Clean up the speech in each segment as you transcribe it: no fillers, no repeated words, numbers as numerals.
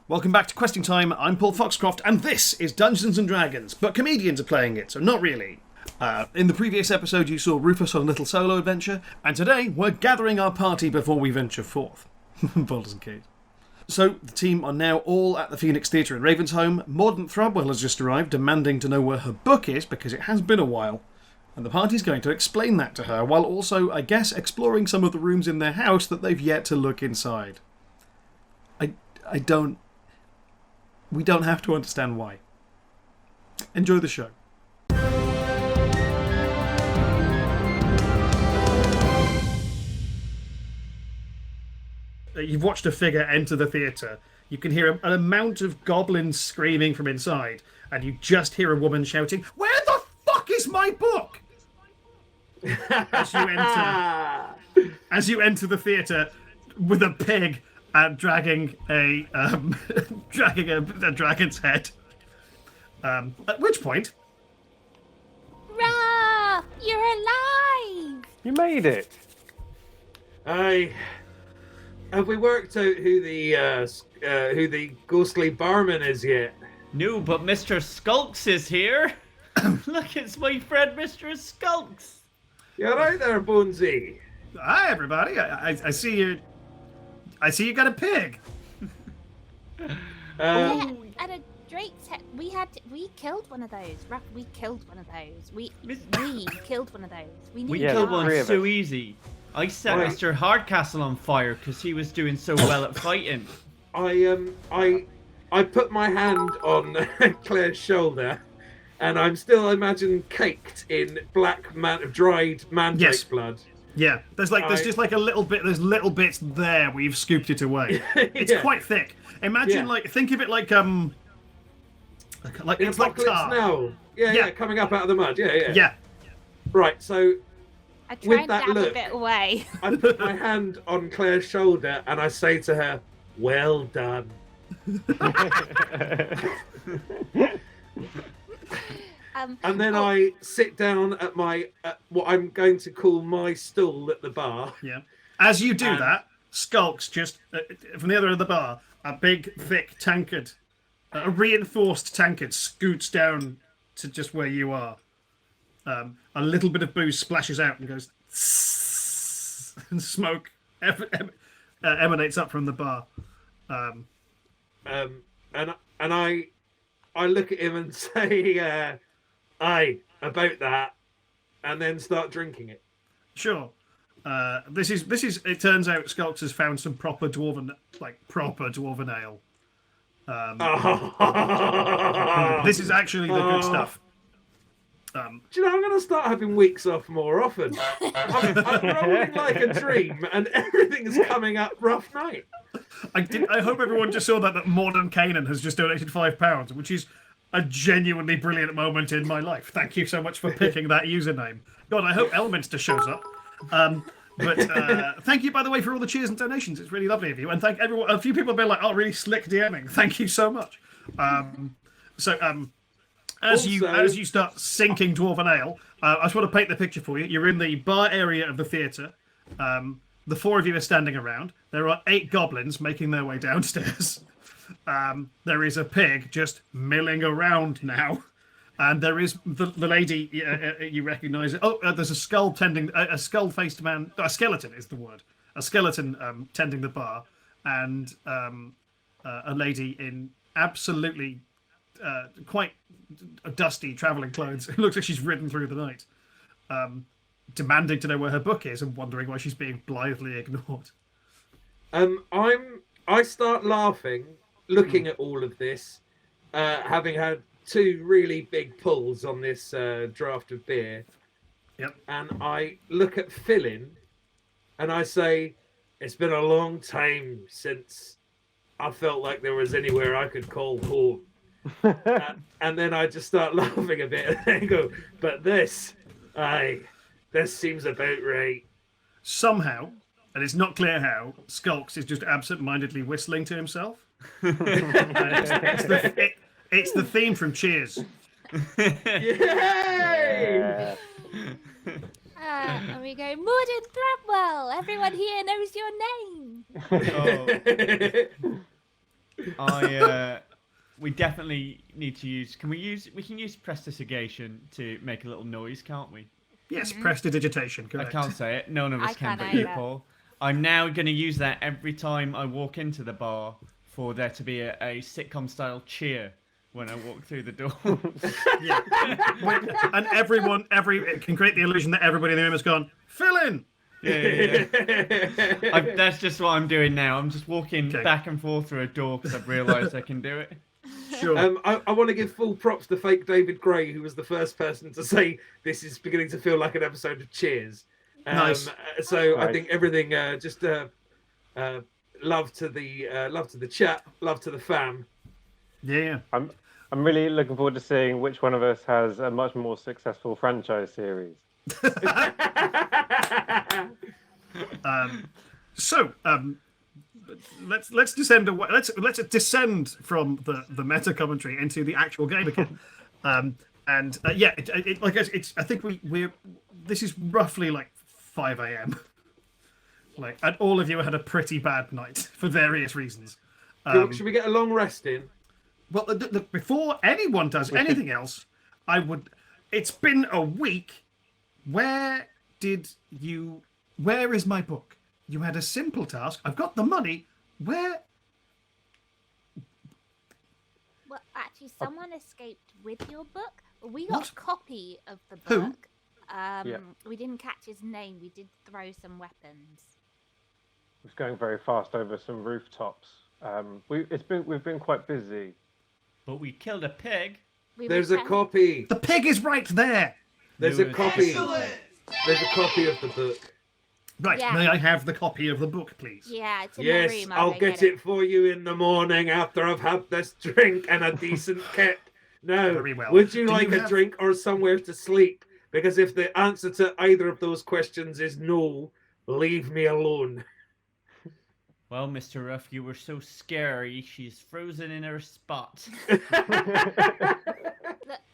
Welcome back to Questing Time. I'm Paul Foxcroft, and this is Dungeons & Dragons, but comedians are playing it, so not really. In the previous episode, you saw Rufus on a little solo adventure, and today we're gathering our party before we venture forth. Baldur's Gate. So, the team are now all at the Phoenix Theatre in Ravensholm. Mordaunt Throbwell has just arrived, demanding to know where her book is, because it has been a while. And the party's going to explain that to her, while also, I guess, exploring some of the rooms in their house that they've yet to look inside. We don't have to understand why. Enjoy the show. You've watched a figure enter the theatre. You can hear an amount of goblins screaming from inside, and you just hear a woman shouting, "Where the fuck is my book?" as you enter the theatre with a pig dragging a dragon's head. At which point, Ruff, you're alive! You made it. Have we worked out who the ghostly barman is yet? No, but Mr. Skulks is here. Look, it's my friend Mr. Skulks. You're right there, Bonesy. hi everybody. I see you. I see you got a pig. Yeah, and a drake's head. We killed one of those. Ruff, we killed one of those. We killed one of those. We Yeah, killed the one three of so us. easy. I set Right. Mr. Hardcastle on fire because he was doing so well at fighting. I put my hand on Claire's shoulder, and I'm still caked in dried mandrake Yes. blood. Yeah, there's just like a little bit. There's little bits there where you've scooped it away. It's Yeah. quite thick. Imagine Yeah. think of it like In it's like Apocalypse tar. Now. Yeah, coming up out of the mud. Yeah. Yeah. Right, so I try With and that dab a look. bit away. I put my hand on Claire's shoulder and I say to her, "Well done." And then I sit down at what I'm going to call my stool at the bar. Yeah. As you do And- that, Skulks just from the other end of the bar, a big, thick tankard, a reinforced tankard, scoots down to just where you are. A little bit of booze splashes out and goes, and smoke emanates up from the bar. And I look at him and say, "Aye, about that," and then start drinking it. Sure. This is. It turns out Skulks has found some proper dwarven ale. This is actually the good stuff. Do you know, I'm going to start having weeks off more often. I'm rolling like a dream, and everything is coming up rough night. I hope everyone just saw that Morden Kanan has just donated £5, which is a genuinely brilliant moment in my life. Thank you so much for picking that username. God, I hope Elminster shows up. But thank you, by the way, for all the cheers and donations. It's really lovely of you. And thank everyone. A few people have been like, "Oh, really slick DMing." Thank you so much. As you start sinking Dwarven Ale, I just want to paint the picture for you. You're in the bar area of the theatre. The four of you are standing around. There are 8 goblins making their way downstairs. There is a pig just milling around now. And there is the lady you recognise. There's a a skull-faced man. A skeleton is the word. A skeleton tending the bar, and a lady in absolutely quite dusty travelling clothes. It looks like she's ridden through the night, demanding to know where her book is and wondering why she's being blithely ignored. I start laughing, looking at all of this, having had 2 really big pulls on this draft of beer. Yep. And I look at Phillin, and I say, "It's been a long time since I felt like there was anywhere I could call home." And then I just start laughing a bit, and I go, "But this seems about right." Somehow, and it's not clear how, Skulks is just absent-mindedly whistling to himself. It's the theme from Cheers. Yay! And we go, Morden Thrapwell, everyone here knows your name. We definitely need to use. We can use prestidigitation to make a little noise, can't we? Yes, prestidigitation. Correct. I can't say it. None of us I can can't but you, either. Paul. I'm now going to use that every time I walk into the bar for there to be a sitcom-style cheer when I walk through the door. Yeah. And it can create the illusion that everybody in the room has gone, Phillin! Yeah. That's just what I'm doing now. I'm just walking Okay. back and forth through a door because I've realised I can do it. Sure. I want to give full props to fake David Gray, who was the first person to say this is beginning to feel like an episode of Cheers. Nice. So I Nice. think everything just love to the chat, love to the fam. Yeah. I'm really looking forward to seeing which one of us has a much more successful franchise series. Let's descend away. Let's descend from the meta commentary into the actual game again. I think we're this is roughly like 5 a.m. And all of you had a pretty bad night for various reasons. Should we get a long rest in? Well, before anyone does anything else, it's been a week. Where is my book? You had a simple task. I've got the money. Where? Well, actually, someone escaped with your book. We got What? a copy of the Who? book. We didn't catch his name. We did throw some weapons. It was going very fast over some rooftops. We've been quite busy. But we killed a pig. There's a copy. The pig is right there. There's a Lewis. copy. There's a copy of the book. Right. Yeah. May I have the copy of the book, please? Yeah, it's in Yes, the room. I'll go get it for you in the morning after I've had this drink and a decent kit. Now, Very well. would you Do like you a have- drink or somewhere to sleep? Because if the answer to either of those questions is no, leave me alone. Well, Mr. Ruff, you were so scary. She's frozen in her spot. Look,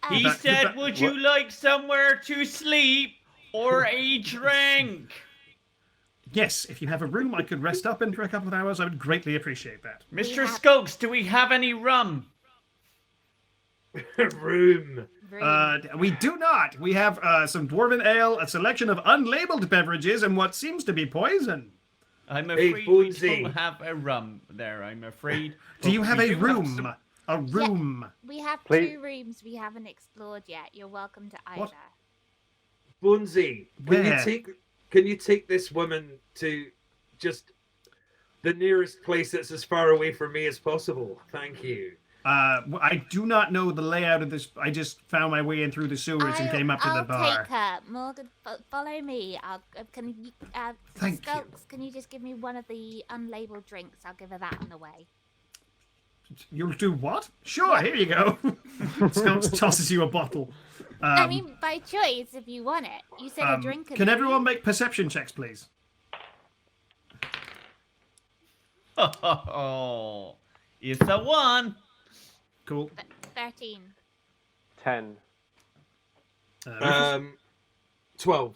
He That- said, that- would you like somewhere to sleep or a drink? Yes. If you have a room I could rest up in for a couple of hours, I would greatly appreciate that. Mr. have- Skulks, do we have any rum? Room. We do not. We have some dwarven ale, a selection of unlabeled beverages, and what seems to be poison. I'm Hey, afraid we Boonsy. don't have a rum there, I'm afraid. Do you But have we a do room? some- A room. we have Please. 2 rooms we haven't explored yet. You're welcome to either. What? Bunsey, Where? can you take this woman to just the nearest place that's as far away from me as possible? Thank you. I do not know the layout of this. I just found my way in through the sewers and came up to the bar. I'll take her. Morgan, follow me. Thank you. Skulks, can you just give me one of the unlabeled drinks? I'll give her that on the way. You'll do what? Sure, here you go. Skunks tosses you a bottle. I mean, by choice, if you want it. You said a drink. Can everyone make perception checks, please? Oh, it's a 1. Cool. 13. 10. Rufus? 12.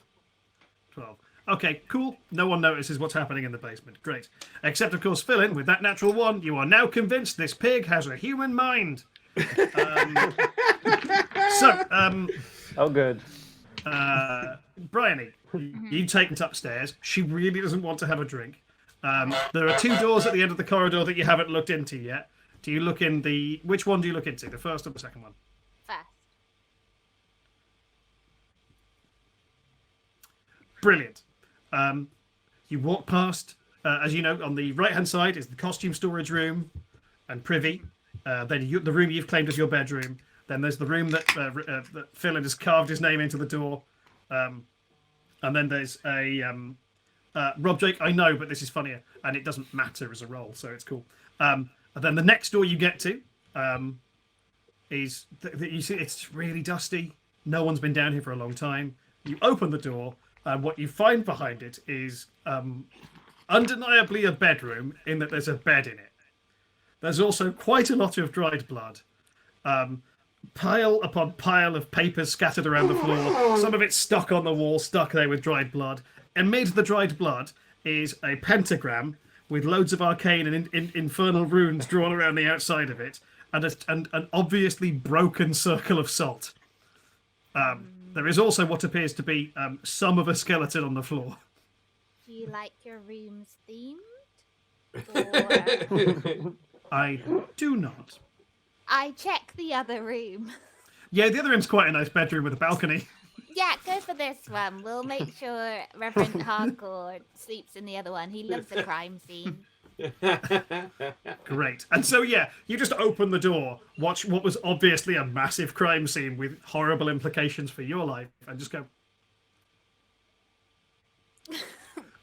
12. Okay, cool. No one notices what's happening in the basement. Great. Except, of course, Phillin, with that natural 1, you are now convinced this pig has a human mind. Oh, good. Briony, you take it upstairs. She really doesn't want to have a drink. There are 2 doors at the end of the corridor that you haven't looked into yet. Do you look in the... Which one do you look into? The first or the second one? First. Brilliant. You walk past, as you know, on the right-hand side is the costume storage room and privy. Then the room you've claimed as your bedroom. Then there's the room that Phillin has carved his name into the door. And then there's a... Rob Jake, I know, but this is funnier, and it doesn't matter as a roll, so it's cool. And then the next door you get to is... you see it's really dusty. No one's been down here for a long time. You open the door, and what you find behind it is undeniably a bedroom, in that there's a bed in it. There's also quite a lot of dried blood. Pile upon pile of papers scattered around the floor. Some of it stuck on the wall, stuck there with dried blood. Amid the dried blood is a pentagram with loads of arcane and infernal runes drawn around the outside of it, and an obviously broken circle of salt. There is also what appears to be some of a skeleton on the floor. Do you like your rooms themed? Or... I do not. I check the other room. Yeah, the other room's quite a nice bedroom with a balcony. Yeah, go for this one. We'll make sure Reverend Hardcore sleeps in the other one. He loves a crime scene. Great. And so, yeah, you just open the door, watch what was obviously a massive crime scene with horrible implications for your life, and just go...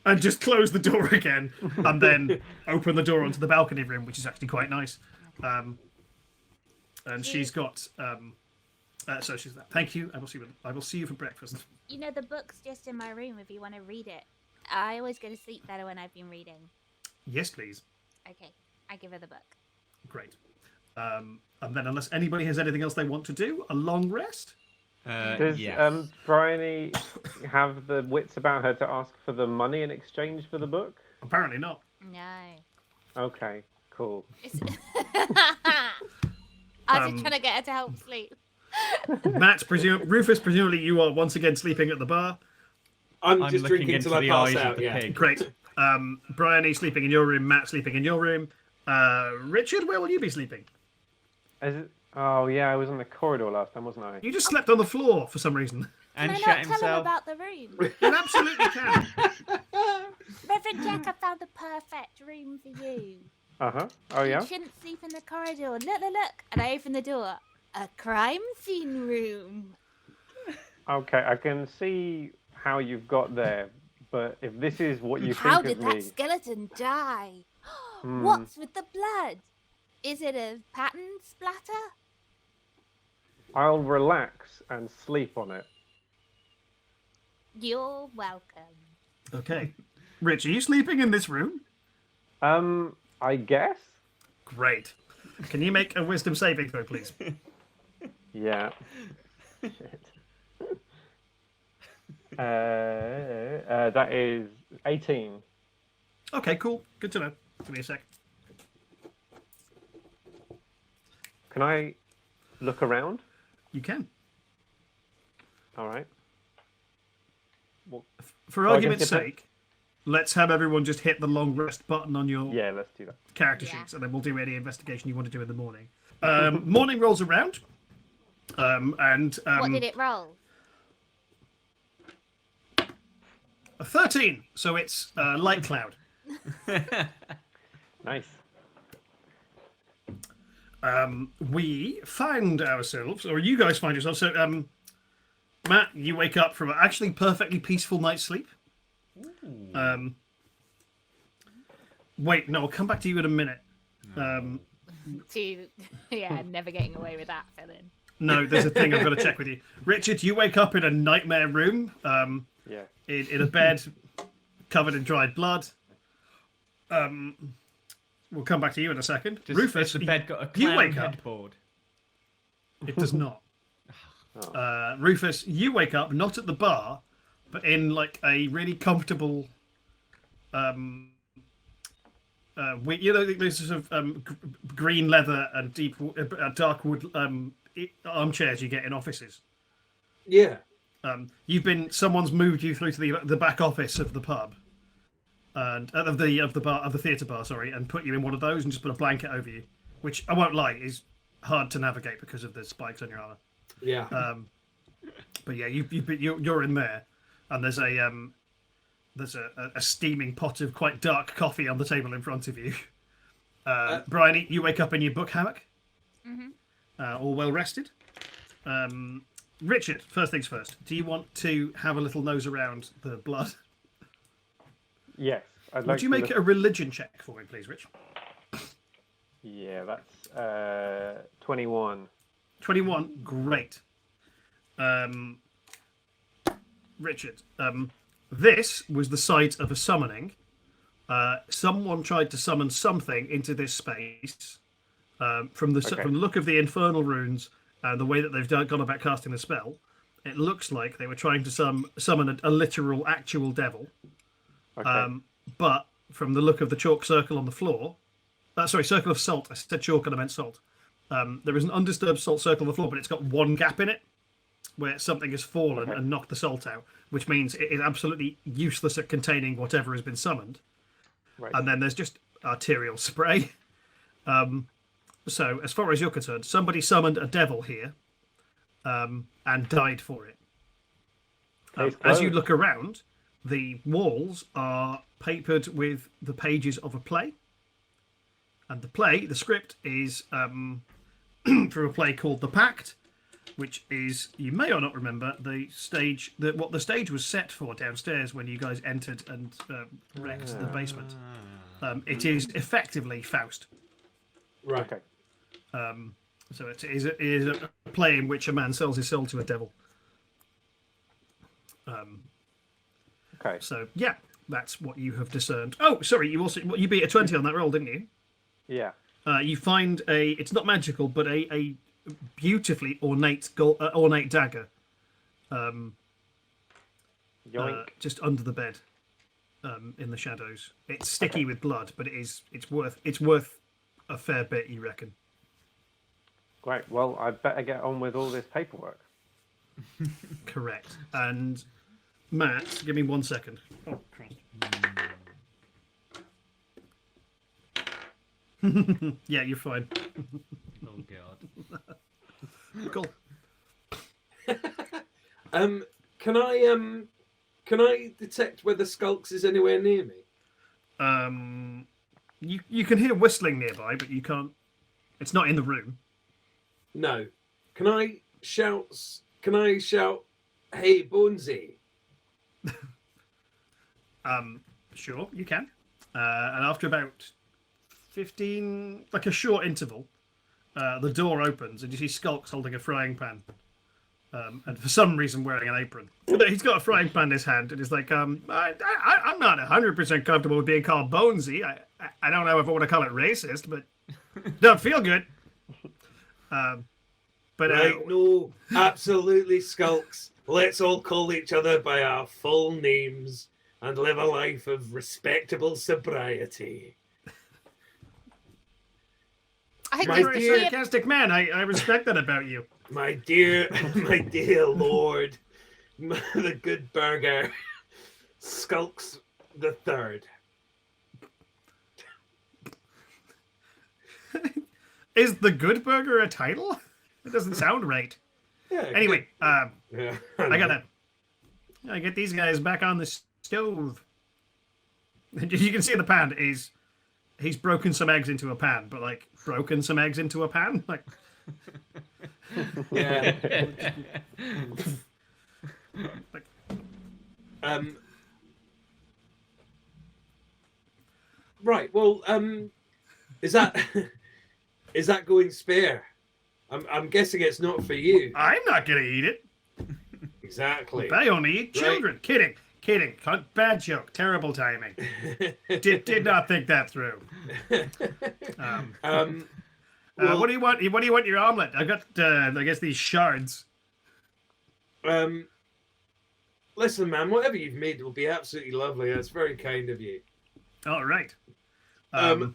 and just close the door again, and then open the door onto the balcony room, which is actually quite nice. And she's got... so she's like, thank you. I will see you for breakfast. You know, the book's just in my room if you want to read it. I always go to sleep better when I've been reading. Yes, please. Okay, I give her the book. Great. And then, unless anybody has anything else they want to do, a long rest. Does yes. Briony have the wits about her to ask for the money in exchange for the book? Apparently not. No. Okay, cool. I was just trying to get her to help sleep. Rufus, presumably you are once again sleeping at the bar. I'm I'm just looking drinking into till I the pass eyes out. of the Yeah. pig. Great. Briony sleeping in your room, Matt sleeping in your room. Richard, where will you be sleeping? Oh, yeah, I was in the corridor last time, wasn't I? You just slept on the floor for some reason. And Can I shut not tell him himself. about the room? You absolutely can. Reverend Jack, I found the perfect room for you. Uh-huh. Oh, yeah? You shouldn't sleep in the corridor. Look. And I open the door. A crime scene room. Okay, I can see how you've got there, but if this is what you How think did of that me... skeleton die? What's with the blood? Is it a pattern splatter? I'll relax and sleep on it. You're welcome. Okay. Rich, are you sleeping in this room? I guess? Great. Can you make a wisdom saving throw, please? Yeah. Shit. That is 18. Okay, cool. Good to know. Give me a sec. Can I look around? You can. All right. For Oh, I argument's guess if sake, let's have everyone just hit the long rest button on your Yeah, let's do that. character Yeah. sheets, and then we'll do any investigation you want to do in the morning. Morning rolls around, and What did it roll? a 13. So it's light cloud. Nice. We found ourselves, or you guys find yourselves. So, Matt, you wake up from an actually perfectly peaceful night's sleep. Wait, no, I'll come back to you in a minute. Yeah, never getting away with that, Phillin. No, there's a thing I've got to check with you. Richard, you wake up in a nightmare room, Yeah. in a bed covered in dried blood. We'll come back to you in a second. Rufus, has the bed got a you clown wake up. headboard? It does not. Rufus, you wake up not at the bar, but in like a really comfortable, you know, those sort of green leather and dark wood armchairs you get in offices. Yeah. Someone's moved you through to the back office of the pub, and of the theatre bar, sorry, and put you in one of those and just put a blanket over you, which I won't lie is hard to navigate because of the spikes on your armor. Yeah. But yeah, you're in there, and there's a steaming pot of quite dark coffee on the table in front of you. Briony, you wake up in your book hammock, all well rested. Richard, first things first. Do you want to have a little nose around the blood? Yes. Would you make a religion check for me, please, Rich? Yeah, that's 21. 21, great. Richard, this was the site of a summoning. Someone tried to summon something into this space. From the look of the infernal runes and the way that they've gone about casting the spell, it looks like they were trying to summon a literal, actual devil. Okay. But from the look of the chalk circle on the floor. Circle of salt. I said chalk and I meant salt. There is an undisturbed salt circle on the floor, but it's got one gap in it where something has fallen and knocked the salt out, which means it is absolutely useless at containing whatever has been summoned. Right. And then there's just arterial spray. So, as far as you're concerned, somebody summoned a devil here and died for it. As you look around, the walls are papered with the pages of a play. And the script is from a play called The Pact, which is, you may or not remember, what the stage was set for downstairs when you guys entered and wrecked the basement. It is effectively Faust. Right. Okay. So it is a play in which a man sells his soul to a devil. Okay. So yeah, that's what you have discerned. Oh, sorry, you beat a 20 on that roll, didn't you? Yeah. You find it's not magical, but a beautifully ornate dagger, Yoink. just under the bed, in the shadows. It's sticky with blood, but it's worth a fair bit, you reckon? Great. Well, I better get on with all this paperwork. Correct. And Matt, give me 1 second. Oh, Christ. Yeah, you're fine. Oh god. Cool. Can I detect whether Skulks is anywhere near me? You can hear whistling nearby, but you can't. It's not in the room. No. Can I shout? Hey, Bonesy. Sure, you can. And after about 15, like a short interval, the door opens and you see Skulks holding a frying pan, and for some reason wearing an apron. He's got a frying pan in his hand and he's like, I'm not 100% comfortable with being called Bonesy. I don't know if I want to call it racist, but don't feel good. But Right, no, absolutely, Skulks. Let's all call each other by our full names and live a life of respectable sobriety. My you're a dear- sarcastic man. I respect that about you. My dear Lord, the good burger, Skulks the Third. Is the Good Burger a title? It doesn't sound right. Yeah. Anyway, Yeah, I gotta get these guys back on the stove. You can see in the pan he's broken some eggs into a pan, but like broken some eggs into a pan, like. Yeah. Right. Well, is that going spare? I'm guessing it's not for you. I'm not gonna eat it. Exactly. I only eat children. Kidding. Bad joke. Terrible timing. did not think that through. Well, what do you want? What do you want your omelet? I got I guess these shards. Listen, man, whatever you've made will be absolutely lovely. That's very kind of you. All right. And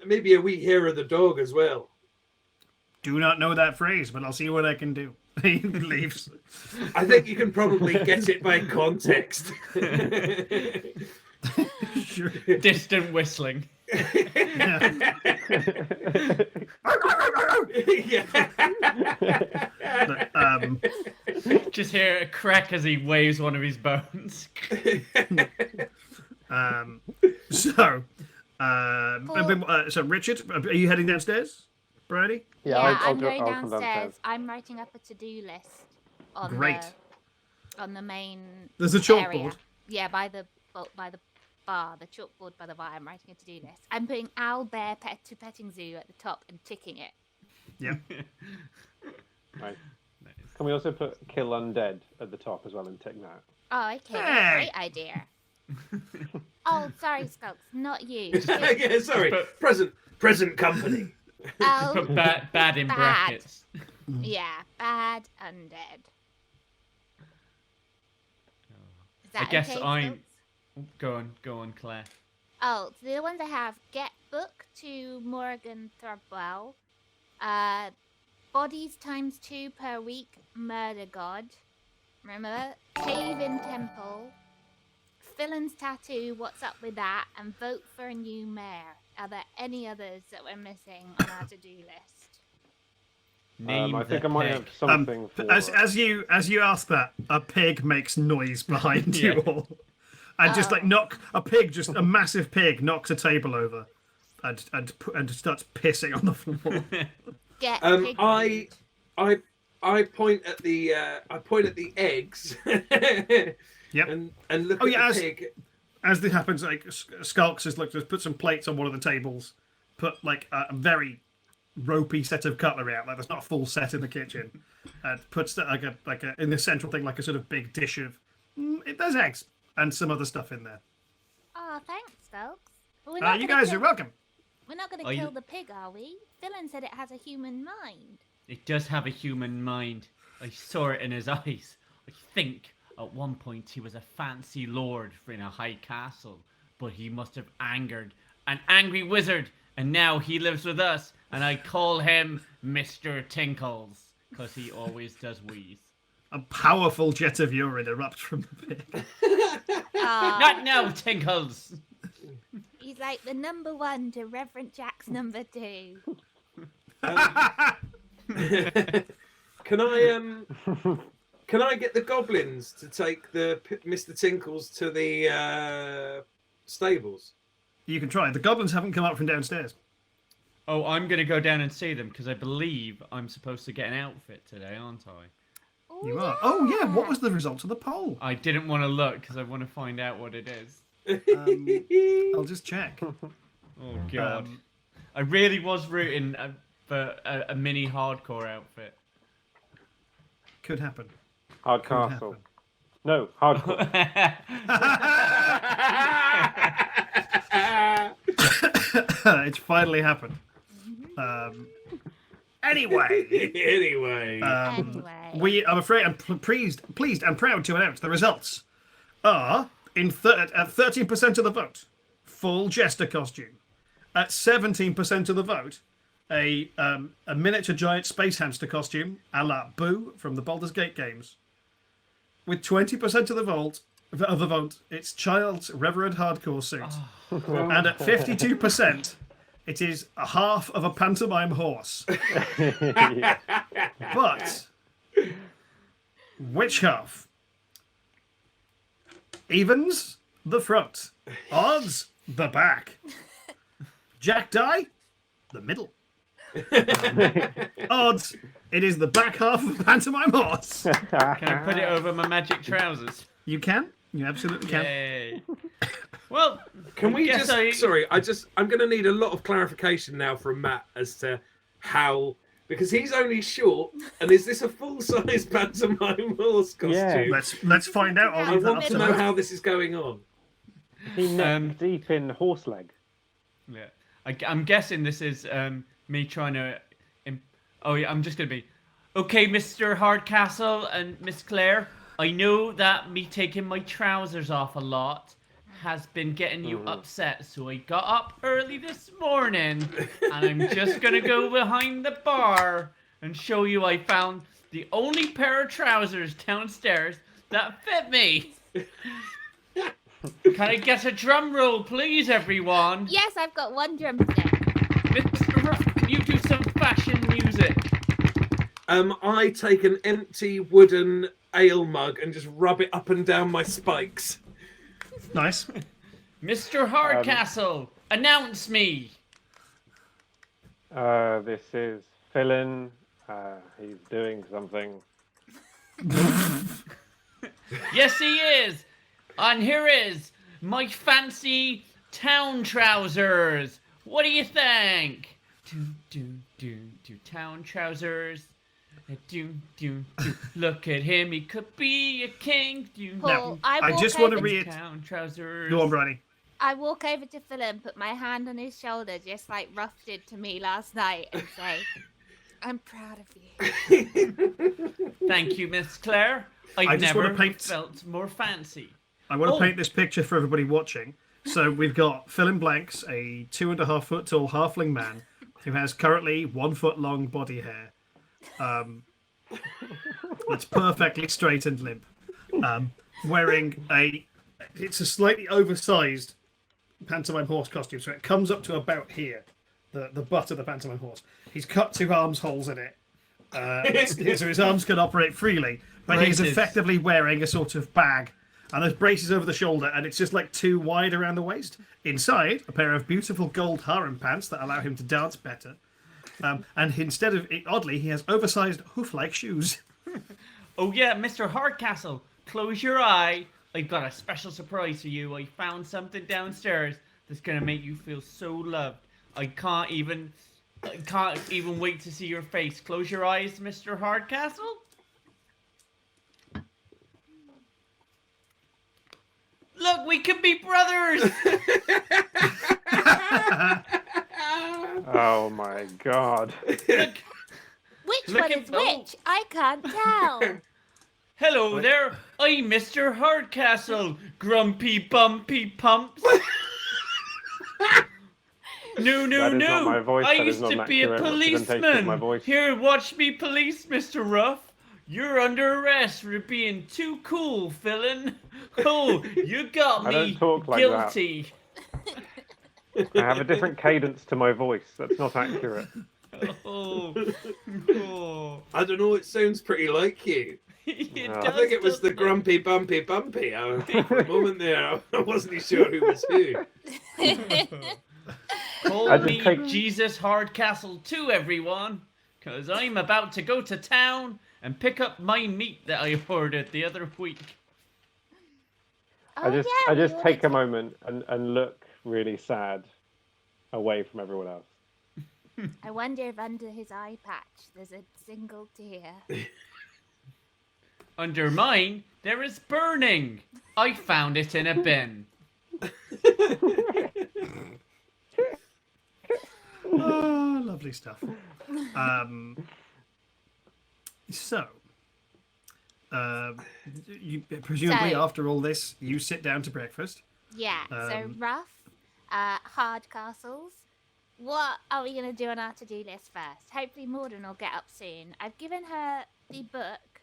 maybe a wee hair of the dog as well. Do not know that phrase, but I'll see what I can do. He leaves. I think you can probably get it by context. Sure. Distant whistling. Yeah. But, Just hear a crack as he waves one of his bones. So Richard, are you heading downstairs, Briony? Yeah, I'm going I'll come downstairs. I'm writing up a to-do list on Great. on the main. There's a area. chalkboard. Yeah, by the bar, the chalkboard by the bar. I'm writing a to-do list. I'm putting Owl Bear to Petting Zoo at the top and ticking it. Yeah. Right. Can we also put Kill Undead at the top as well and tick that? Oh, okay. Hey! Great idea. Oh, sorry, Skulks, not you. Yeah, sorry. Present company. Oh, Put bad in Bad. brackets. yeah, bad undead. Is that I guess okay, I'm. Skulks? Go on, Claire. Oh, so the ones I have: Get Book to Morgan Thrubbwell, Bodies ×2 per week, Murder God. Remember? Cave in Temple, Phillin's Tattoo, What's Up With That, and Vote for a New Mayor. Are there any others that we're missing on our to-do list? Name I think the I might pig. have something for... As you ask that, a pig makes noise behind you all, and just like a massive pig knocks a table over, and starts pissing on the floor. Get pig food. I point at the eggs. Yep. And look at the pig. As this happens, like Skulks has put some plates on one of the tables, put like a very ropey set of cutlery out. Like there's not a full set in the kitchen, and puts that like a in the central thing like a sort of big dish of. There's eggs and some other stuff in there. Oh, thanks, folks. But we're not You gonna guys kill- are welcome. We're not going to kill the pig, are we? Phillin said it has a human mind. It does have a human mind. I saw it in his eyes. I think at one point he was a fancy lord in a high castle, but he must have angered an angry wizard, and now he lives with us, and I call him Mr. Tinkles, because he always does wheeze. A powerful jet of urine erupts from the pig. Not now, Tinkles! He's like the number 1 to Reverend Jack's number 2. Can I get the goblins to take the Mr. Tinkles to the stables? You can try. The goblins haven't come up from downstairs. Oh, I'm going to go down and see them, because I believe I'm supposed to get an outfit today, aren't I? Oh, You are. Oh yeah. What was the result of the poll? I didn't want to look, because I want to find out what it is. I'll just check. Oh, God. I really was rooting for a mini hardcore outfit. Could happen. Hard Could castle. happen. No, hardcore. It's finally happened. Anyway, Anyway. Anyway. I'm afraid I'm pleased and proud to announce the results are at 13% of the vote, full jester costume. At 17% of the vote, a miniature giant space hamster costume, a la Boo from the Baldur's Gate games. With 20% of the vote, it's Child's Reverend Hardcore suit. And at 52%, it is a half of a pantomime horse. But which half? Evens, the front. Odds, the back. Jack die, the middle. Odds, it is the back half of the pantomime horse. Can I put it over my magic trousers? You can. You absolutely can. Yay. Well, Can we guess just... Sorry, I'm going to need a lot of clarification now from Matt as to how... Because he's only short, and is this a full-size pantomime horse costume? Yeah. Let's find out. I'll I leave that want up to to know Matt. how this is going on. He neck deep in horse leg. yeah. I'm guessing this is me trying to... Oh, yeah, I'm just going to be... Okay, Mr. Hardcastle and Miss Claire, I know that me taking my trousers off a lot has been getting you upset, so I got up early this morning, and I'm just going to go behind the bar and show you I found the only pair of trousers downstairs that fit me. Can I get a drum roll, please, everyone? Yes, I've got one drumstick. Mr. Ruff, can you do some fashion music? I take an empty wooden ale mug and just rub it up and down my spikes. Nice. Mr. Hardcastle, announce me. This is Phillin. He's doing something. Yes, he is. And here is my fancy town trousers. What do you think? Town trousers. Look at him, he could be a king. Paul, I just want to read. Town trousers. Go on, Briony. I walk over to Phillin, put my hand on his shoulder, just like Ruff did to me last night, and say, I'm proud of you. Thank you, Miss Claire. I just never wanna paint- felt more fancy. I want to Oh. paint this picture for everybody watching. So we've got Phillin Blanks, a 2.5 foot tall halfling man who has currently 1 foot long body hair. It's perfectly straight and limp. Wearing it's a slightly oversized pantomime horse costume, so it comes up to about here, the butt of the pantomime horse. He's cut 2 arms holes in it, so his arms can operate freely, but he's effectively wearing a sort of bag, and there's braces over the shoulder, and it's just like too wide around the waist. Inside, a pair of beautiful gold harem pants that allow him to dance better, and instead of, oddly, he has oversized hoof-like shoes. Oh yeah, Mr. Hardcastle, close your eye. I've got a special surprise for you. I found something downstairs that's gonna make you feel so loved. I can't even wait to see your face. Close your eyes, Mr. Hardcastle. Look, we could be brothers. Oh my god. Look, Which Look one at is which? I can't tell. hello there. I'm Mr. Hardcastle. Grumpy bumpy pumps. No, That is not my voice. I That is used not to an be a accurate representation of my policeman. voice. Here, watch me police, Mr. Ruff. You're under arrest for being too cool, Phillin. Oh, you got I don't me talk like guilty. I have a different cadence to my voice. That's not accurate. Oh, oh. I don't know. It sounds pretty like you. It I I does, think it was the doesn't it? grumpy bumpy bumpy. For a moment there, I wasn't sure who was who. Call I just me take- Jesus Hardcastle too, everyone, because I'm about to go to town and pick up my meat that I ordered the other week. Oh, I yeah, just we take a always- moment and look really sad away from everyone else. I wonder if under his eye patch there's a single tear. Under mine, there is burning. I found it in a bin. Oh, lovely stuff. You presumably So- after all this, you sit down to breakfast. Yeah, so Um, rough, hard castles. What are we going to do on our to-do list first? Hopefully Morden will get up soon. I've given her the book,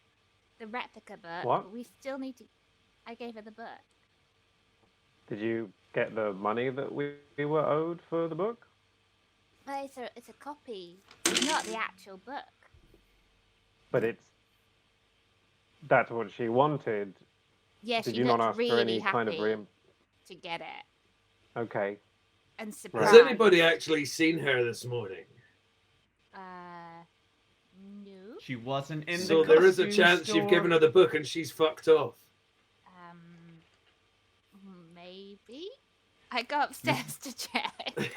the replica book. What? But we still need to... I gave her the book. Did you get the money that we were owed for the book? But it's a copy, it's not the actual book. But that's what she wanted. Yeah, Did she you not looked ask really for any happy kind of to get it. Okay. And Has surprised. anybody actually seen her this morning? No. She wasn't in So the there is a costume chance store. you've given her the book and she's fucked off. Maybe. I go upstairs to check.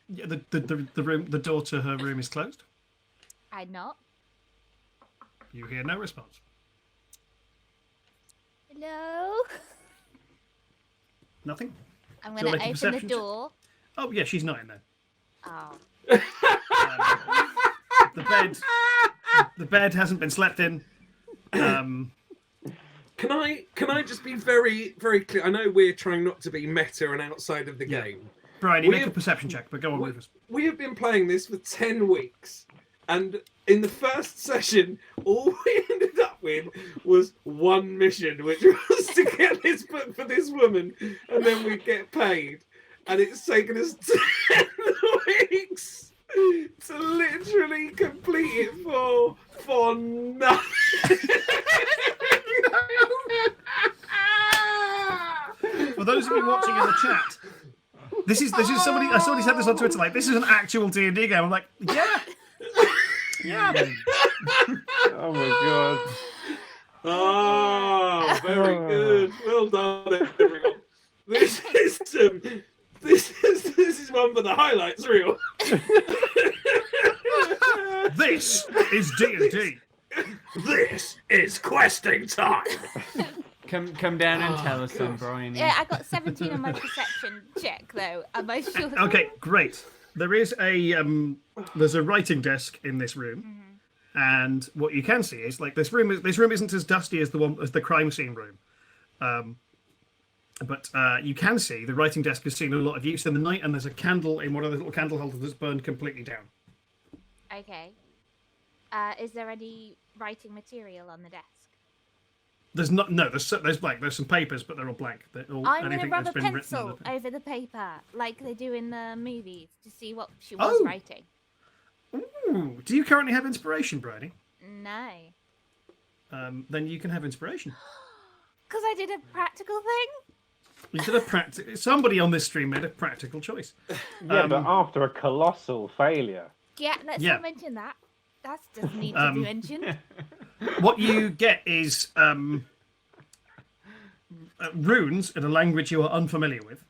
Yeah, the room, the door to her room is closed. I knock. You hear no response. Hello. Nothing. I'm Do you gonna like a open the perception check? door. Oh yeah, she's not in there. Oh. The bed hasn't been slept in. Can I just be very, very clear? I know we're trying not to be meta and outside of the Yeah. game. Briony, We make a have- perception check, but go on, we- Rufus. We have been playing this for 10 weeks. And in the first session, all we ended up with was one mission, which was to get this book for this woman, and then we'd get paid. And it's taken us 10 weeks to literally complete it for nothing. For those of you watching in the chat, this is somebody. I saw he said this on Twitter. Like, this is an actual D&D game. I'm like, yeah, yeah. Oh my god. Oh, very good. Well done, everyone. This is one for the highlights reel. This is D&D. This is questing time. Come down and tell us some, Brian. Yeah, I got 17 on my perception check though. Am I sure? Okay, great. There is there's a writing desk in this room, and what you can see is like this room isn't as dusty as the crime scene room. But you can see the writing desk has seen a lot of use in the night, and there's a candle in one of the little candle holders that's burned completely down. Okay. Is there any writing material on the desk? There's not. No, there's blank. There's some papers, but they're all blank. I'm going to rub a pencil over the paper, like they do in the movies, to see what she was writing. Ooh, do you currently have inspiration, Briony? No. Then you can have inspiration. Because I did a practical thing? You did a practical. Somebody on this stream made a practical choice. Yeah, but after a colossal failure. Yeah, let's not mention that. That doesn't need to be mentioned. What you get is runes in a language you are unfamiliar with.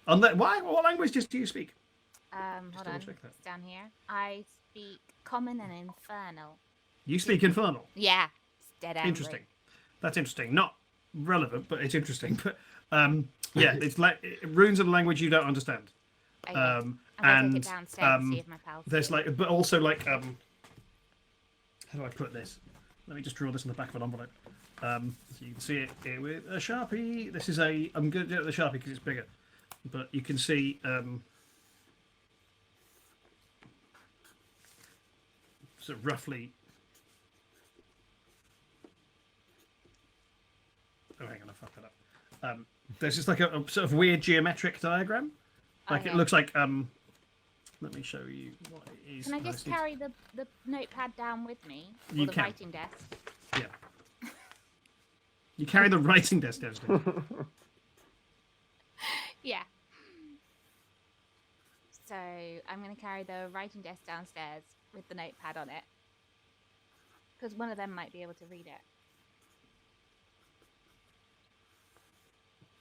What language do you speak? Hold on. It's down here. I speak Common and Infernal. You speak Infernal? Yeah. It's dead angry. Interesting. That's interesting. Not relevant, but it's interesting. But yeah, it's like runes in a language you don't understand. Okay. I'm gonna take it downstairs and see if my pals there's but also how do I put this? Let me just draw this in the back of an envelope. So you can see it here with a Sharpie. This is I'm going to do it with a Sharpie because it's bigger. But you can see so roughly. Oh, hang on, I fucked that up. There's just like a sort of weird geometric diagram. Like it looks like let me show you what it is. Can I just carry the notepad down with me? Or You the can. writing desk? Yeah. You carry the writing desk downstairs. Yeah. So I'm going to carry the writing desk downstairs with the notepad on it. Because one of them might be able to read it.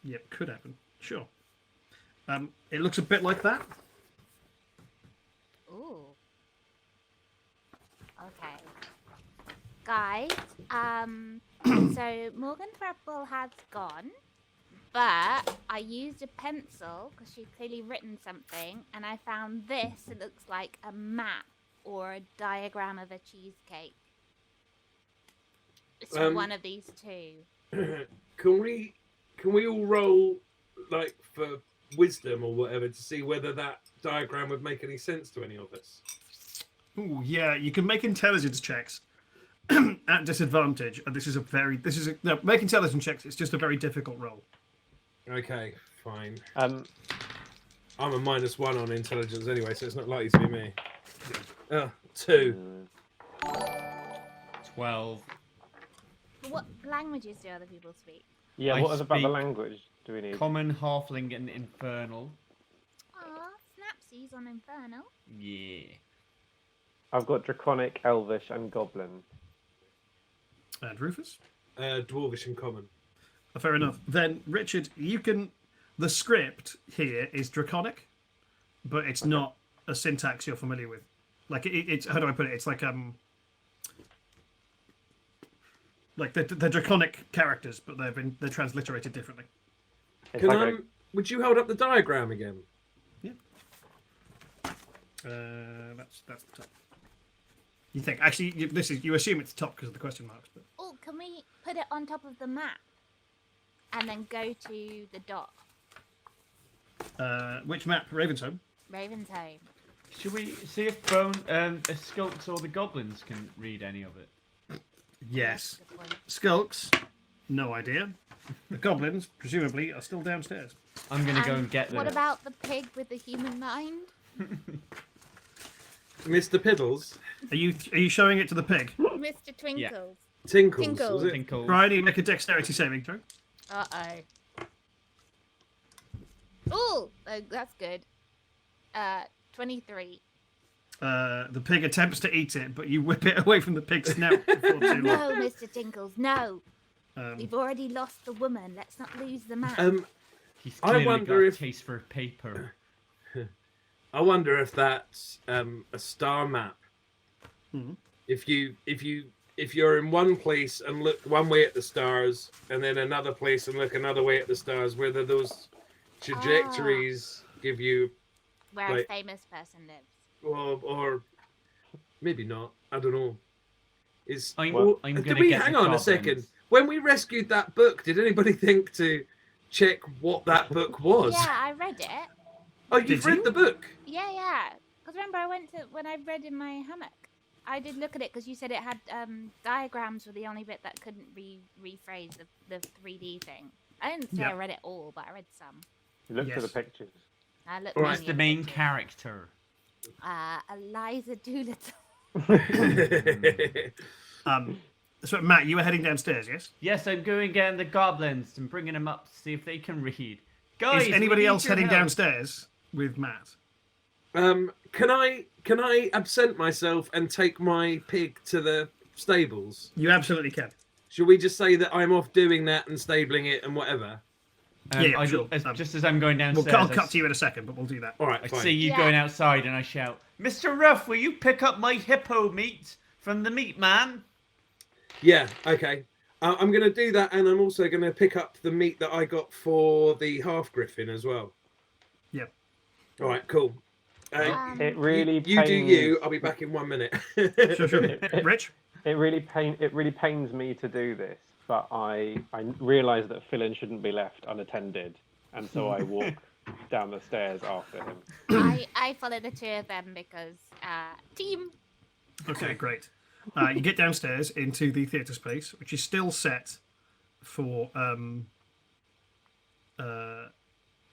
Yep, could happen. Sure. It looks a bit like that. Ooh. Okay. Guys, so Morgan Threapple has gone, but I used a pencil because she'd clearly written something, and I found this. It looks like a map or a diagram of a cheesecake. It's one of these two. Can we all roll like for wisdom or whatever to see whether that diagram would make any sense to any of us? Ooh, yeah, you can make intelligence checks at disadvantage, and no, make intelligence checks. It's just a very difficult roll. Okay, fine. I'm a -1 on intelligence anyway, so it's not likely to be me. 2. 12. What languages do other people speak? Yeah, I what about the speak language do we need? Common, Halfling, and Infernal. Aw, Snapsies on Infernal. Yeah. I've got Draconic, Elvish, and Goblin. And Rufus? Dwarvish and Common. Fair enough. Then, Richard, the script here is Draconic, but it's not a syntax you're familiar with. Like, it's how do I put it? It's like they're Draconic characters, but they're transliterated differently. Would you hold up the diagram again? Yeah. That's the top. You think actually you assume it's top because of the question marks, but Oh, can we put it on top of the map and then go to the dot? which map? Ravensholm. Ravensholm. Should we see if the Skulks or the Goblins can read any of it? Yes. Good point. Skulks, no idea. The goblins, presumably, are still downstairs. I'm gonna go and get them. What about the pig with the human mind? Mr. Piddles? Are you showing it to the pig? Mr. Twinkles. Tinkles, Tinkle. was it? Tinkle. Bryony, make a dexterity saving throw. Oh, that's good. 23. The pig attempts to eat it, but you whip it away from the pig's snout before too long. No, Mr. Tinkles, no. We've already lost the woman. Let's not lose the man. He's I clearly wonder got a if- taste for paper. I wonder if that's a star map. Mhm. If you're in one place and look one way at the stars, and then another place and look another way at the stars, whether those trajectories give you, Where like- a famous person lives. or maybe not. I don't know. I'm Did gonna we get hang the on a goblins. second? When we rescued that book, did anybody think to check what that book was. Yeah, I read it. Oh, you've Did read you? the book? Yeah. Because remember, when I read in my hammock, I did look at it because you said it had diagrams were the only bit that couldn't rephrase the 3D thing. I didn't say I read it all, but I read some. You look Yes. for the pictures. I looked Who's mainly the at main pictures. character? Eliza Doolittle. So Matt, you were heading downstairs, yes? Yes, I'm going again the goblins and bringing them up to see if they can read. Guys, Is we anybody need else your heading help. downstairs with Matt? Can I absent myself and take my pig to the stables? You absolutely can. Should we just say that I'm off doing that and stabling it and whatever? Yeah, sure. Just as I'm going downstairs, I'll cut to you in a second, but we'll do that. All right, I fine. see you Yeah. going outside and I shout, Mr. Ruff, will you pick up my hippo meat from the meat man? Yeah, okay. I'm going to do that, and I'm also going to pick up the meat that I got for the half griffin as well. Yep. All right, cool. It really you do pains- you. I'll be back in 1 minute. Sure. Rich? It really pains me to do this, but I realise that Phillin shouldn't be left unattended, and so I walk down the stairs after him. I follow the two of them because team. Okay, great. You get downstairs into the theatre space, which is still set for.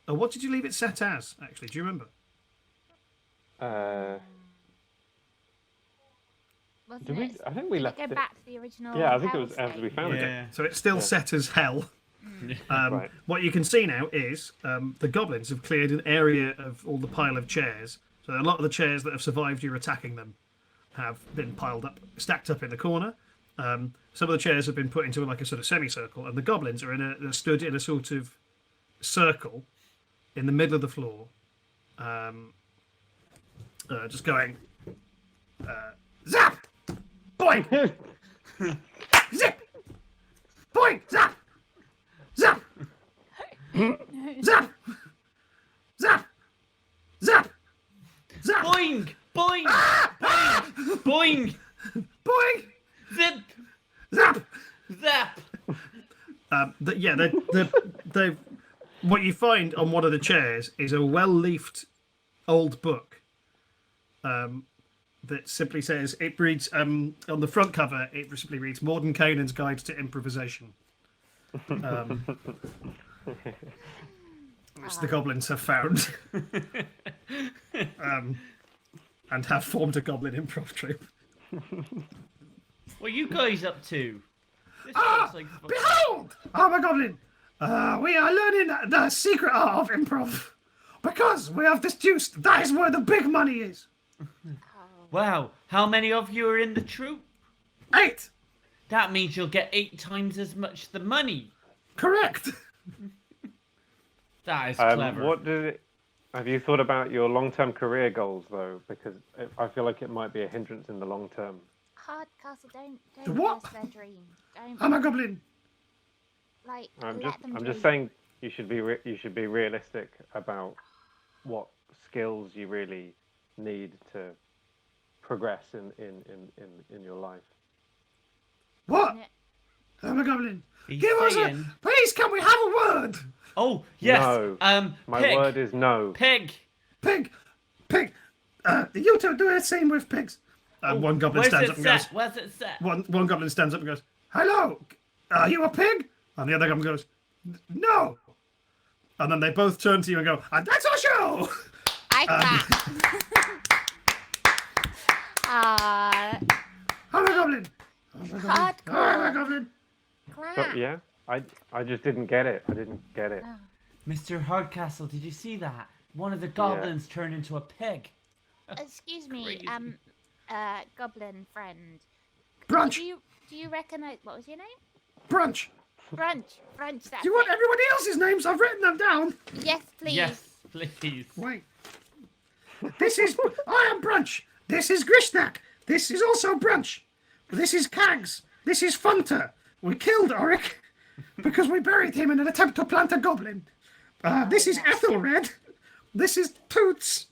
What did you leave it set as? Actually, do you remember? Wasn't Did we? it? I think we Did left it go it. back to the original? Yeah, I think it was hell as we state? found it. Yeah. So it's still Yeah. set as hell. Right. What you can see now is the goblins have cleared an area of all the pile of chairs. So a lot of the chairs that have survived you attacking them have been piled up, stacked up in the corner. Some of the chairs have been put into like a sort of semicircle, and the goblins are stood in a sort of circle in the middle of the floor, just going zap, boing, zip, boing, zap, zap, zap, zap, zap, zap, Boing! Boing! Boing! Boing! boing, Zip! zap. Zap! They what you find on one of the chairs is a well-leafed old book that simply says, it reads, on the front cover, it simply reads Morden Kanan's Guide to Improvisation. Which the goblins have found. And have formed a goblin improv troupe. What are you guys up to? This Ah! looks like fun. Behold! I'm a goblin. We are learning the secret art of improv. Because we have deduced that is where the big money is. Wow, how many of you are in the troupe? 8. That means you'll get 8 times as much the money. Correct. That is clever. Have you thought about your long-term career goals, though? Because I feel like it might be a hindrance in the long term. Hardcastle, don't What? curse their dream. Don't I'm a goblin. like I'm let them just dream. saying you should be realistic about what skills you really need to progress in your life. What? Yeah. I'm a goblin. He's Give us saying- Please, can we have a word? Oh, yes. No. My pig. word is no. Pig. Pig. You two do the same with pigs. One goblin Where's stands it up and set? goes. Where's it set? One goblin stands up and goes, "Hello, are you a pig?" And the other goblin goes, "No." And then they both turn to you and go, "And that's our show." I clap. I'm a goblin. I'm a Hardcore. goblin. Clap. But yeah, I just didn't get it. I didn't get it. Mr. Hardcastle, did you see that? One of the goblins turned into a pig. Excuse me, Crazy. goblin friend. Brunch. Do you recognize what was your name? Brunch. Brunch. That's Do you want it. everybody else's names? I've written them down. Yes, please. Yes, please. Wait. I am Brunch. This is Grishnak. This is also Brunch. This is Kags. This is Funter. We killed Oric because we buried him in an attempt to plant a goblin. This is Ethelred. This is Toots.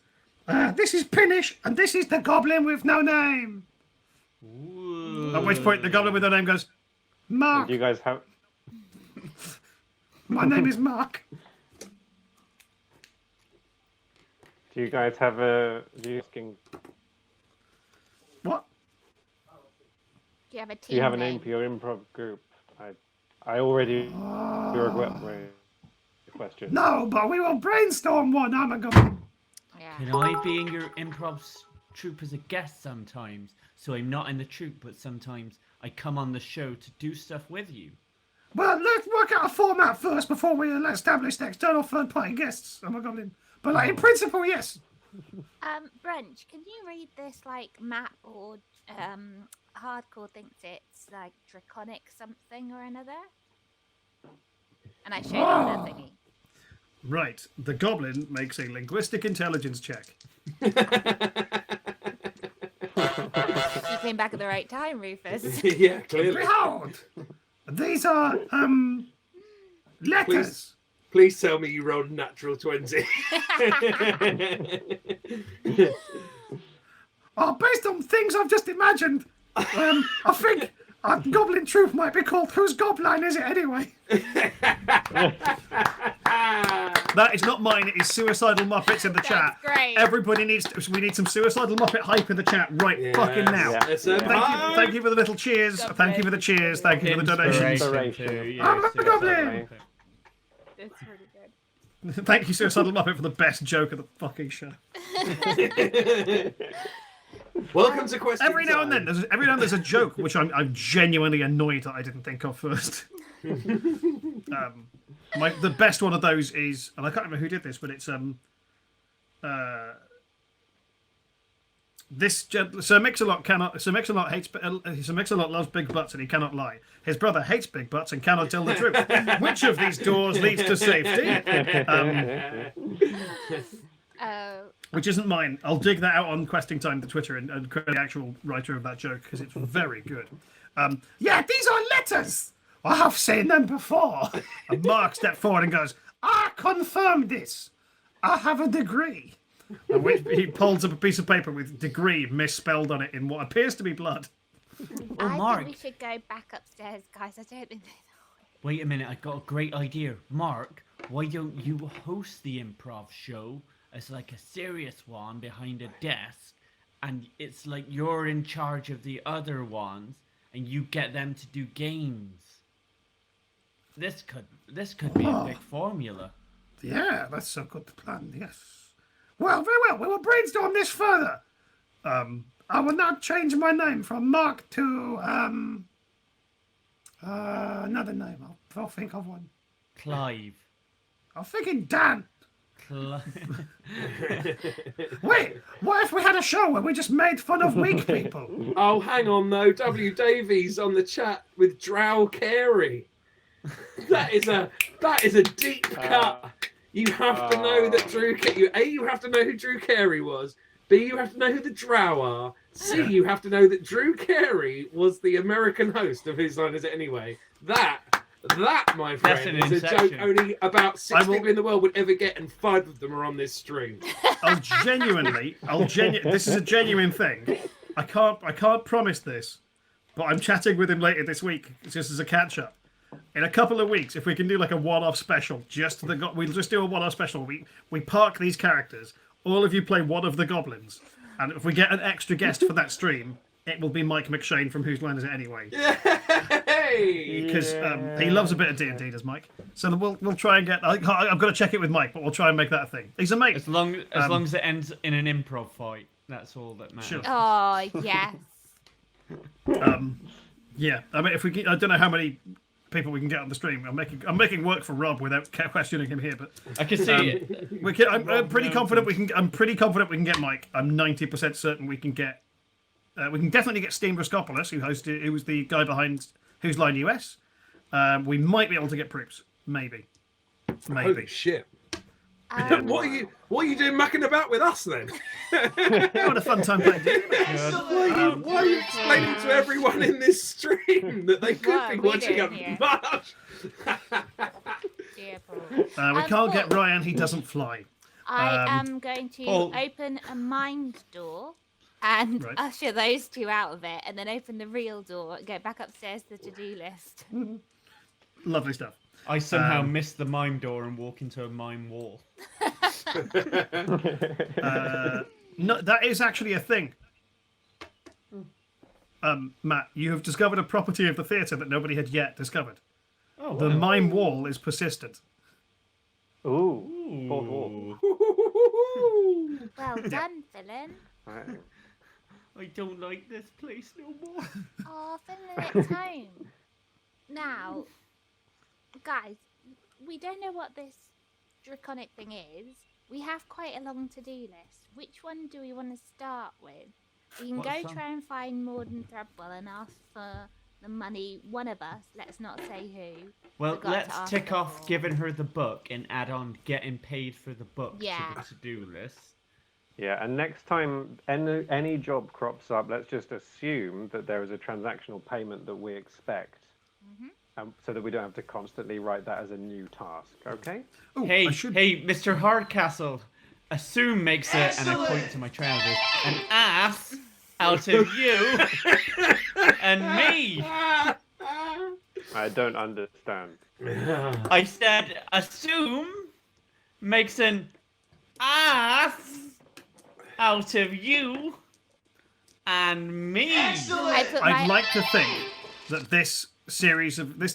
This is Pinish. And this is the goblin with no name. Ooh. At which point the goblin with no name goes, Mark. Do you guys have? My name is Mark. Do you guys have a? What? Do you have a team Do you have a name name? for your improv group? I already regret my question. No, but we will brainstorm one. I'm a goblin. Yeah. Can I be in your improv troupe as a guest sometimes? So I'm not in the troupe, but sometimes I come on the show to do stuff with you. Well, let's work out a format first before we establish the external third-party guests. I'm a goblin. But like, in principle, yes. Brunch, can you read this like map or Hardcore thinks it's like draconic something or another? And I showed him the thingy. Right. The goblin makes a linguistic intelligence check. You came back at the right time, Rufus. Yeah, clearly. Behold! These are, letters. Please tell me you rolled a natural 20. Based on things I've just imagined, I think our goblin troupe might be called Whose Gobline Is It Anyway? That is not mine, it is Suicidal Muppets in the chat. Great. Everybody we need some Suicidal Muppet hype in the chat right fucking now. Yeah. Thank you for the little cheers. Goblin. Thank you for the cheers. Thank you for the donations. Inspiration. I'm a goblin. That's pretty good. Thank you, Suicidal Muppet, for the best joke of the fucking show. Welcome to question Every now and time. then, there's a joke which I'm genuinely annoyed that I didn't think of first. The best one of those is, and I can't remember who did this, but it's Sir Mix-a-Lot loves big butts and he cannot lie. His brother hates big butts and cannot tell the truth. Which of these doors leads to safety? Which isn't mine. I'll dig that out on Questing Time to Twitter and create the actual writer of that joke because it's very good. Yeah, these are letters. I have seen them before. And Mark stepped forward and goes, I confirm this. I have a degree. And he pulls up a piece of paper with degree misspelled on it in what appears to be blood. I Mark. think we should go back upstairs, guys. I don't think Wait a minute, I got a great idea. Mark, why don't you host the improv show as like a serious one behind a desk, and it's like you're in charge of the other ones, and you get them to do games. This could be a big formula. Yeah, that's a good plan, yes. Well, very well. We will brainstorm this further. I will now change my name from Mark to another name. I'll think of one. Clive. I'm thinking Dan. Clive. Wait, what if we had a show where we just made fun of weak people? Oh, hang on though. W. Davies on the chat with Drow Carey. That is a deep cut. You have to know that you have to know who Drew Carey was. B, you have to know who the Drow are. C, you have to know that Drew Carey was the American host of Whose Line Is It Anyway? That, my friend, is a joke only about 6 people in the world would ever get, and 5 of them are on this stream. This is a genuine thing. I can't promise this, but I'm chatting with him later this week, just as a catch-up. In a couple of weeks, if we can do like a one-off special, we'll just do a one-off special. We park these characters. All of you play one of the goblins, and if we get an extra guest for that stream, it will be Mike McShane from Whose Line Is It Anyway? Because he loves a bit of D&D, does Mike? So we'll try and get. I've got to check it with Mike, but we'll try and make that a thing. He's a mate. As long as it ends in an improv fight, that's all that matters. Sure. Oh yes. Yeah. I mean, I don't know how many people we can get on the stream. I'm making work for Rob without questioning him here, but I can see it. I'm pretty confident we can. I'm pretty confident we can get Mike. I'm 90% certain we can get. We can definitely get Steam Brascopoulos, who was the guy behind Whose Line US. We might be able to get Proops, maybe. Holy shit! What are you doing mucking about with us then? What a fun time playing. Why are you explaining to everyone in this stream that they could be watching a match? We can't get Ryan. He doesn't fly. I am going to open a mind door and usher those two out of it, and then open the real door and go back upstairs to the to-do list. Lovely stuff. I somehow miss the mime door and walk into a mime wall. No, that is actually a thing. Matt, you have discovered a property of the theatre that nobody had yet discovered. Oh, The mime wall is persistent. Ooh. Fourth wall. Well done, Phillin. Right. I don't like this place no more. Oh, Phillin, it's home. Now, guys, we don't know what this draconic thing is. We have quite a long to-do list. Which one do we want to start with? We can What's go that? try and find Morden Threadwell and ask for the money. One of us, let's not say who. Well, forgot to let's ask tick off before. giving her the book and add on getting paid for the book Yeah. to the to-do list. Yeah, and next time any job crops up, let's just assume that there is a transactional payment that we expect, so that we don't have to constantly write that as a new task. Okay? Ooh, Hey, I should... hey, Mr. Hardcastle. Assume makes it, and I point to my trousers, an ass out of you and me. I don't understand. I said assume makes an ass out of you and me. I put I'd my like to think that this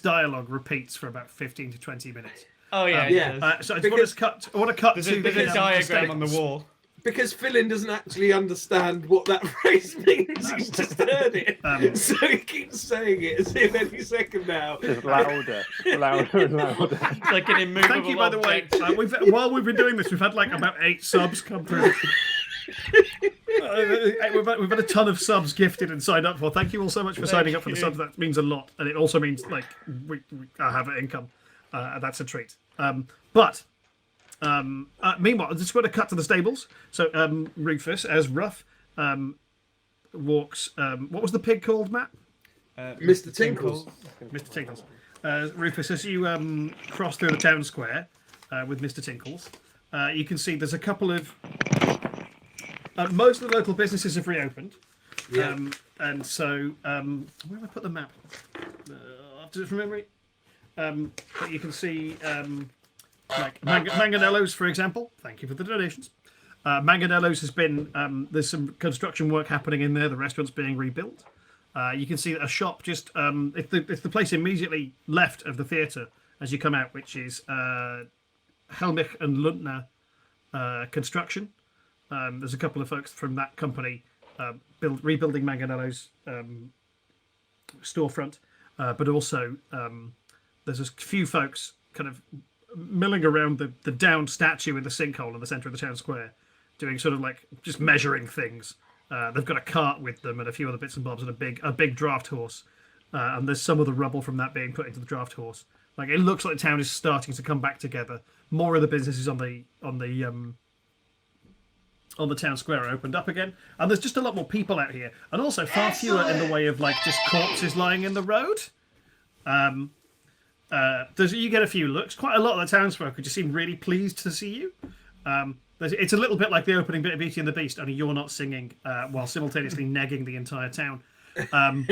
dialogue repeats for about 15 to 20 minutes. Oh yeah, Yeah. it does. So I just want to cut There's to a the diagram on the stables. wall. Because Phillin doesn't actually understand what that phrase means. He's just heard it. So he keeps saying it as if any second now. It's louder, louder and louder. It's like an immovable Thank you, by the way. object. While we've been doing this, we've had like about 8 subs come through. We've had a ton of subs gifted and signed up for. Thank you all so much for signing up for the you. subs. That means a lot, and it also means like we have an income. That's a treat. Meanwhile, I just want to cut to the stables. So Rufus, as Ruff, walks. What was the pig called, Matt? Mr. Tinkles. Mr. Tinkles. Rufus, as you cross through the town square with Mr. Tinkles, you can see there's a couple of. Most of the local businesses have reopened. Yeah. And so, where have I put the map? After it from memory. But you can see, like Manganello's, for example. Thank you for the donations. Manganello's has been, there's some construction work happening in there. The restaurant's being rebuilt. You can see that a shop just, it's the place immediately left of the theatre as you come out, which is Helmich and Luntner Construction. There's a couple of folks from that company rebuilding Manganello's storefront, but also there's a few folks kind of milling around the downed statue in the sinkhole in the centre of the town square, doing sort of like just measuring things. They've got a cart with them and a few other bits and bobs and a big draft horse, and there's some of the rubble from that being put into the draft horse. Like it looks like the town is starting to come back together. More of the businesses on the town square are opened up again, and there's just a lot more people out here, and also far fewer in the way of like just corpses lying in the road. You get a few looks. Quite a lot of the townsfolk just seem really pleased to see you. It's a little bit like the opening bit of Beauty and the Beast, only you're not singing while simultaneously negging the entire town. But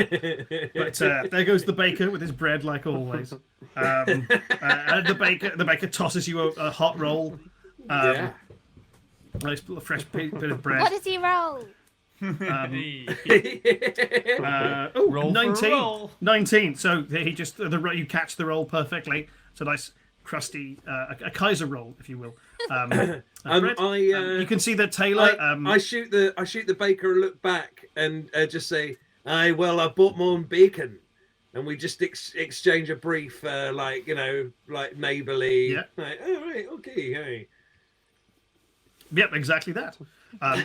there goes the baker with his bread, like always. And the baker tosses you a hot roll. Yeah. Nice little fresh bit of bread. What does he roll? Roll 19. for a roll. 19. So he just you catch the roll perfectly. It's a nice crusty a Kaiser roll, if you will. Bread. You can see that Taylor. I shoot the baker a look back and just say, "Aye, well, I bought more bacon," and we just exchange a brief, like neighbourly. Yeah. Like, oh right, okay, hey. Yep, exactly that.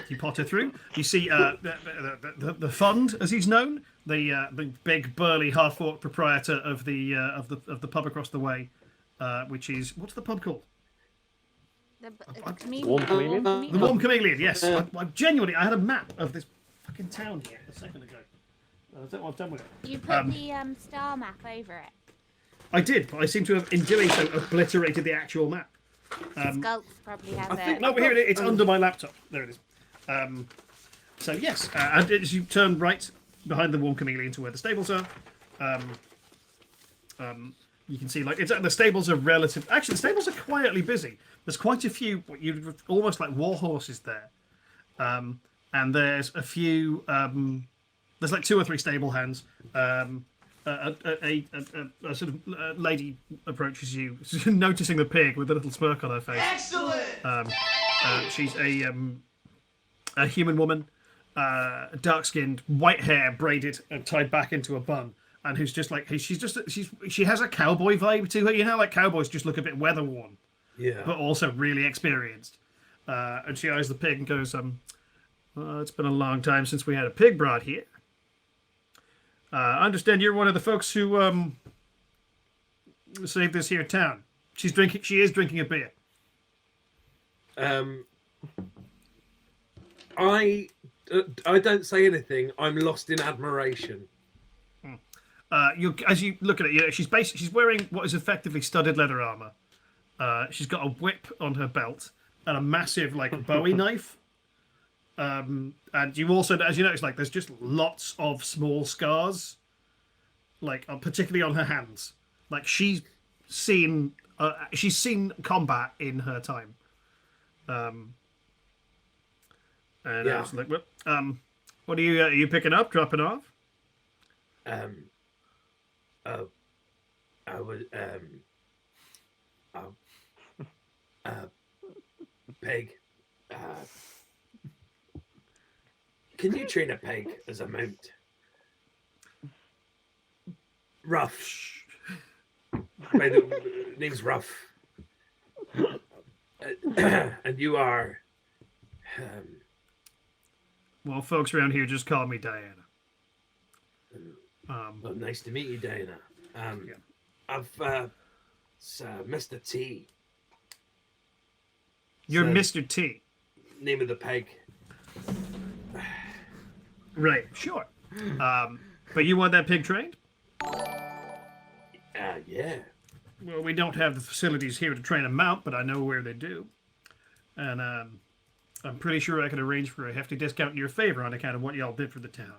You potter through. You see the fund, as he's known, the big burly half-orc proprietor of the pub across the way, which is what's the pub called? The chameleon. Warm chameleon? The Warm Chameleon. Yes, I genuinely I had a map of this fucking town here a second ago. I don't know what I've done with it. You put the star map over it. I did, but I seem to have, in doing so, obliterated the actual map. Skulks probably has it. No, here it is. It's under my laptop. There it is. So yes, and as you turn right behind the Warm Chameleon to where the stables are, You can see, like, the stables are relative. Actually, the stables are quietly busy. There's quite a few, almost like war horses there. And there's a few. There's like 2 or 3 stable hands. A sort of lady approaches you, noticing the pig with a little smirk on her face. Excellent. She's a human woman, dark-skinned, white hair braided and tied back into a bun, and who's just like she has a cowboy vibe to her. You know, like cowboys just look a bit weather-worn, but also really experienced. And she eyes the pig and goes, it's been a long time since we had a pig brought here. I understand you're one of the folks who saved this here town. She is drinking a beer. I don't say anything. I'm lost in admiration. As you look at it, she's wearing what is effectively studded leather armor. She's got a whip on her belt and a massive Bowie knife. And you also, as you notice, there's just lots of small scars, particularly on her hands. She's seen combat in her time. And I was like, what are you picking up, dropping off? I was pig. Can you train a pig as a mount? Ruff. My name's Ruff. And you are... well, folks around here just call me Diana. Well, nice to meet you, Diana. I've Mr. T. You're Mr. T. Name of the pig. Right, sure. But you want that pig trained? Yeah. Well, we don't have the facilities here to train a mount, but I know where they do. And I'm pretty sure I could arrange for a hefty discount in your favor on account of what y'all did for the town.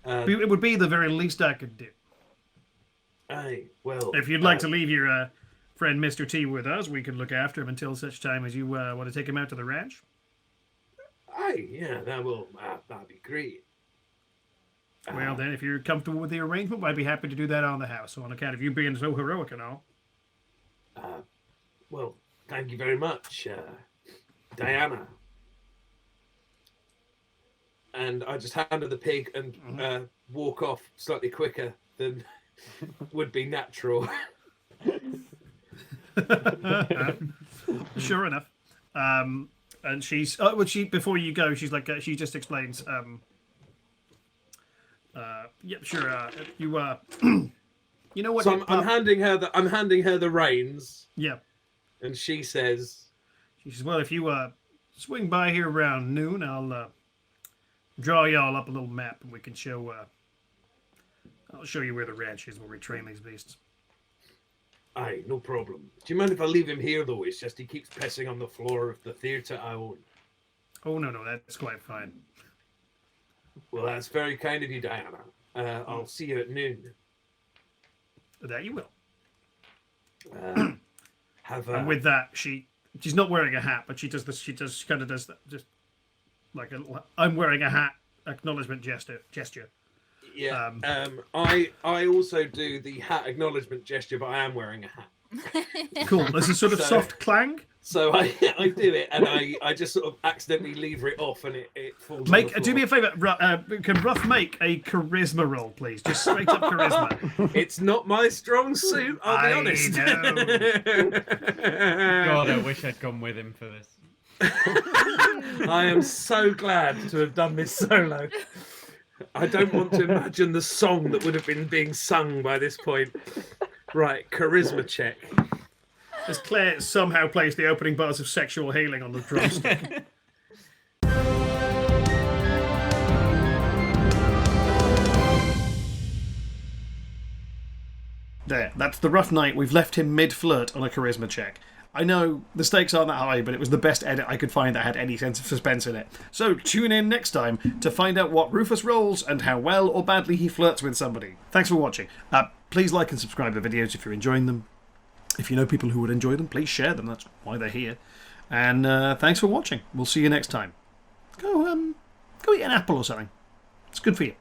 It would be the very least I could do. Well... If you'd like to leave your friend Mr. T with us, we can look after him until such time as you want to take him out to the ranch. Yeah, that'd be great. Well, then, if you're comfortable with the arrangement, I'd be happy to do that on the house, on account of you being so heroic and all. Well, thank you very much, Diana. And I just hand her the pig and walk off slightly quicker than would be natural. Sure enough. And she's before you go, she's like she just explains. Yep, sure. You you know what? So I'm handing her the reins. Yeah. And she says, well, if you swing by here around noon, I'll draw y'all up a little map, and we can show. I'll show you where the ranch is, where we train these beasts. Aye, no problem. Do you mind if I leave him here, though? It's just he keeps pissing on the floor of the theatre I own. Oh, no, that's quite fine. Well, that's very kind of you, Diana. I'll see you at noon. That you will. And with that, she's not wearing a hat, but she does this. She kind of does that, just like I'm wearing a hat acknowledgement gesture. Yeah. I also do the hat acknowledgement gesture, but I am wearing a hat. Cool. There's a sort of soft clang. So I do it, and I just sort of accidentally lever it off, and it falls. Do me a favour. Can Ruff make a charisma roll, please? Just straight up charisma. It's not my strong suit. I'll be honest. Know. God, I wish I'd gone with him for this. I am so glad to have done this solo. I don't want to imagine the song that would have been being sung by this point. Right, charisma check. As Claire somehow plays the opening bars of Sexual Healing on the drumstick. There, that's the rough night. We've left him mid-flirt on a charisma check. I know the stakes aren't that high, but it was the best edit I could find that had any sense of suspense in it. So tune in next time to find out what Rufus rolls and how well or badly he flirts with somebody. Thanks for watching. Please like and subscribe to the videos if you're enjoying them. If you know people who would enjoy them, please share them. That's why they're here. And thanks for watching. We'll see you next time. Go eat an apple or something. It's good for you.